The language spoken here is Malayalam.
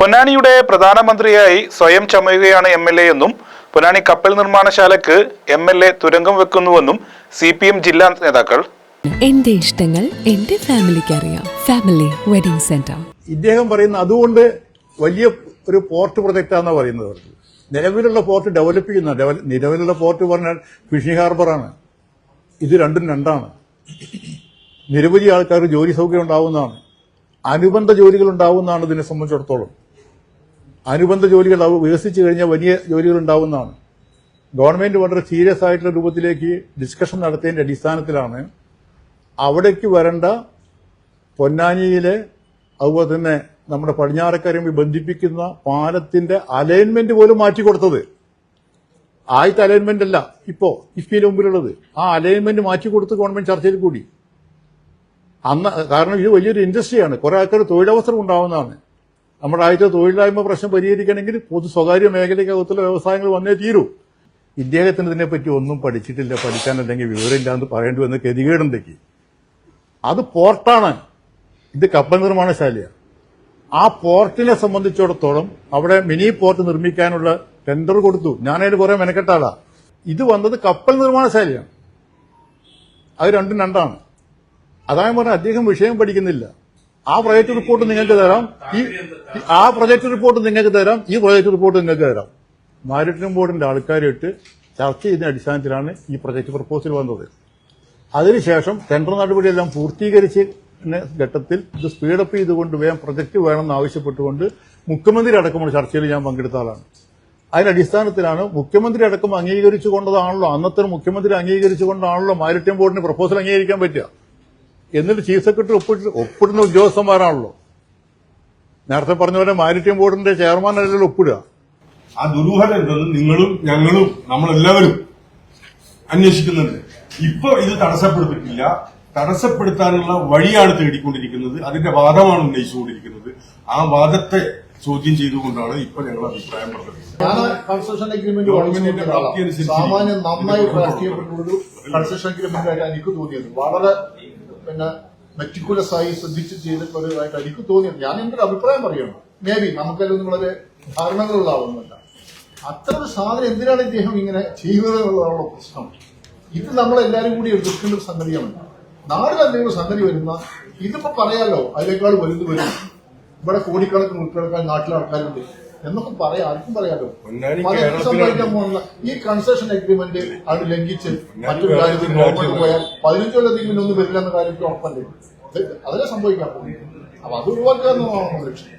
പൊന്നാനിയുടെ പ്രധാനമന്ത്രിയായി സ്വയം ചമയുകയാണ് MLA എന്നും പൊന്നാനി കപ്പൽ നിർമ്മാണശാലയ്ക്ക് MLA തുരങ്കം വെക്കുന്നുവെന്നും CPM ജില്ലാ നേതാക്കൾ. എന്റെ ഇഷ്ടങ്ങൾ എന്റെ ഫാമിലിക്ക് അറിയാം. Family wedding centre. ഇദ്ദേഹം പറയുന്ന അതുകൊണ്ട് വലിയ ഒരു പോർട്ട് പ്രൊജക്റ്റാണെന്നാണ് പറയുന്നത്. നിലവിലുള്ള പോർട്ട് ഡെവലപ്പ് ചെയ്യുന്ന നിലവിലുള്ള പോർട്ട് പറഞ്ഞാൽ ഫിഷിംഗ് ഹാർബറാണ്. ഇത് രണ്ടും രണ്ടാണ്. നിരവധി ആൾക്കാർക്ക് ജോലി സൗകര്യം ഉണ്ടാവുന്നതാണ്. അനുബന്ധ ജോലികൾ ഉണ്ടാവുന്നതാണ്. ഇതിനെ സംബന്ധിച്ചിടത്തോളം അനുബന്ധ ജോലികൾ വികസിച്ചു കഴിഞ്ഞാൽ വലിയ ജോലികൾ ഉണ്ടാവുന്നതാണ്. ഗവൺമെന്റ് വളരെ സീരിയസ് ആയിട്ടുള്ള രൂപത്തിലേക്ക് ഡിസ്കഷൻ നടത്തിയതിന്റെ അടിസ്ഥാനത്തിലാണ് അവിടേക്ക് വരേണ്ട പൊന്നാനിയിലെ അതുപോലെ തന്നെ നമ്മുടെ പടിഞ്ഞാറക്കരയുമായി ബന്ധിപ്പിക്കുന്ന പാലത്തിന്റെ അലൈൻമെന്റ് പോലും മാറ്റിക്കൊടുത്തത്. ആദ്യത്തെ അലൈൻമെന്റ് അല്ല ഇപ്പോ കിഫ്ബിയുടെ മുമ്പിലുള്ളത്. ആ അലൈൻമെന്റ് മാറ്റിക്കൊടുത്ത് ഗവൺമെന്റ് ചർച്ചയിൽ കൂടി. കാരണം ഇത് വലിയൊരു ഇൻഡസ്ട്രിയാണ്. കുറെ ആൾക്കാർ തൊഴിലവസരം ഉണ്ടാവുന്നതാണ്. നമ്മുടെ ആദ്യത്തെ തൊഴിലില്ലായ്മ പ്രശ്നം പരിഹരിക്കണമെങ്കിൽ സ്വകാര്യ മേഖലയ്ക്കകത്തുള്ള വ്യവസായങ്ങൾ വന്നേ തീരൂ. ഇദ്ദേഹത്തിന് ഇതിനെപ്പറ്റി ഒന്നും പഠിച്ചിട്ടില്ല, പഠിക്കാനല്ലെങ്കിൽ വിവരമില്ല എന്ന് പറയേണ്ടി വന്ന ഗതികേടുണ്ടെങ്കിൽ അത് പോർട്ടാണ്, ഇത് കപ്പൽ നിർമ്മാണശാലയാണ്. ആ പോർട്ടിനെ സംബന്ധിച്ചിടത്തോളം അവിടെ മിനി പോർട്ട് നിർമ്മിക്കാനുള്ള ടെൻഡർ കൊടുത്തു. ഞാനതിന് കുറെ മെനക്കെട്ടാളാ. ഇത് വന്നത് കപ്പൽ നിർമ്മാണശാലയാണ്. അത് രണ്ടും രണ്ടാണ്. അതായത് പറഞ്ഞാൽ അദ്ദേഹം വിഷയം പഠിക്കുന്നില്ല. ആ പ്രൊജക്ട് റിപ്പോർട്ട് നിങ്ങൾക്ക് തരാം, ആ പ്രൊജക്ട് റിപ്പോർട്ട് നിങ്ങൾക്ക് തരാം, ഈ പ്രൊജക്ട് റിപ്പോർട്ട് നിങ്ങൾക്ക് തരാം. മാരിടൈം ബോർഡിന്റെ ആൾക്കാരായിട്ട് ചർച്ച ചെയ്ത അടിസ്ഥാനത്തിലാണ് ഈ പ്രൊജക്ട് പ്രപ്പോസൽ വന്നത്. അതിനുശേഷം ടെൻഡർ നടപടിയെല്ലാം പൂർത്തീകരിച്ച് ഘട്ടത്തിൽ ഇത് സ്പീഡപ്പ് ചെയ്തുകൊണ്ട് വേഗം പ്രൊജക്ട് വേണമെന്ന് ആവശ്യപ്പെട്ടുകൊണ്ട് മുഖ്യമന്ത്രി അടക്കമുള്ള ചർച്ചയിൽ ഞാൻ പങ്കെടുത്ത ആളാണ്. അതിന്റെ അടിസ്ഥാനത്തിലാണ് മുഖ്യമന്ത്രി അടക്കം അംഗീകരിച്ചുകൊണ്ടതാണല്ലോ, അന്നത്തെ മുഖ്യമന്ത്രി അംഗീകരിച്ചുകൊണ്ടാണല്ലോ മാരിടൈം ബോർഡിന് പ്രപ്പോസൽ അംഗീകരിക്കാൻ പറ്റുക. എന്നിട്ട് ചീഫ് സെക്രട്ടറി ഒപ്പിടുന്ന ഉദ്യോഗസ്ഥന്മാരാണല്ലോ. നേരത്തെ പറഞ്ഞ പോലെ മാരിടൈം ബോർഡിന്റെ ചെയർമാൻ അല്ലല്ലോ ഒപ്പിടുക. ആ ദുരൂഹത എന്തെന്ന് നിങ്ങളും ഞങ്ങളും നമ്മളെല്ലാവരും അന്വേഷിക്കുന്നുണ്ട്. ഇപ്പൊ ഇത് തടസ്സപ്പെടുത്തിയിട്ടില്ല. തടസ്സപ്പെടുത്താനുള്ള വഴിയാണ് തേടിക്കൊണ്ടിരിക്കുന്നത്. അതിന്റെ വാദമാണ് ഉന്നയിച്ചുകൊണ്ടിരിക്കുന്നത്. ആ വാദത്തെ ചോദ്യം ചെയ്തുകൊണ്ടാണ് ഇപ്പൊ ഞങ്ങൾ അഭിപ്രായം പറഞ്ഞത്. കൺസെഷൻ അഗ്രിമെന്റ് സാമാന്യം നന്നായി രാഷ്ട്രീയപ്പെട്ടൊരു കൺസെഷൻ അഗ്രിമെന്റ് ആയിട്ട് എനിക്ക് തോന്നിയത് വളരെ മെറ്റിക്കുലസ് ആയി ശ്രദ്ധിച്ച് ചെയ്തിട്ടുള്ളതായിട്ട് എനിക്ക് തോന്നിയത്. ഞാൻ എന്റെ ഒരു അഭിപ്രായം പറയണം. മേ ബി നമുക്കെല്ലാം നിങ്ങളൊരു ധാരണകളുള്ളതാവുന്നില്ല. അത്ര ഒരു സാധനം എന്തിനാണ് ഇദ്ദേഹം ഇങ്ങനെ ചെയ്യുന്നത് എന്നുള്ളതാണ് പ്രശ്നം. ഇത് നമ്മളെല്ലാരും കൂടി എടുക്കേണ്ട ഒരു സംഗതിയാണ്. നാടിന് എന്തെങ്കിലും സംഗതി വരുന്ന ഇതിപ്പോ പറയാലോ, അതിനേക്കാൾ വലുത് വരും, ഇവിടെ കോടിക്കണക്കിന് ഉൾപ്പെടെ നാട്ടിലെ ആൾക്കാരുണ്ട് എന്നൊക്കെ പറയാം, ആർക്കും പറയാലോ. സംഭവിക്കാൻ പോകുന്ന ഈ കൺസെഷൻ അഗ്രിമെന്റ് അത് ലംഘിച്ച് മറ്റൊരു കാര്യത്തിൽ ഗവൺമെന്റ് പോയാൽ 15 കൊല്ലത്തേക്ക് ഒന്നും വരില്ല എന്ന കാര്യത്തിൽ ഉറപ്പല്ലേ. അതിനെ സംഭവിക്കാൻ പോകുന്നു. അപ്പൊ അത് ഒഴിവാക്കുക എന്നതാണ് ലക്ഷ്യം.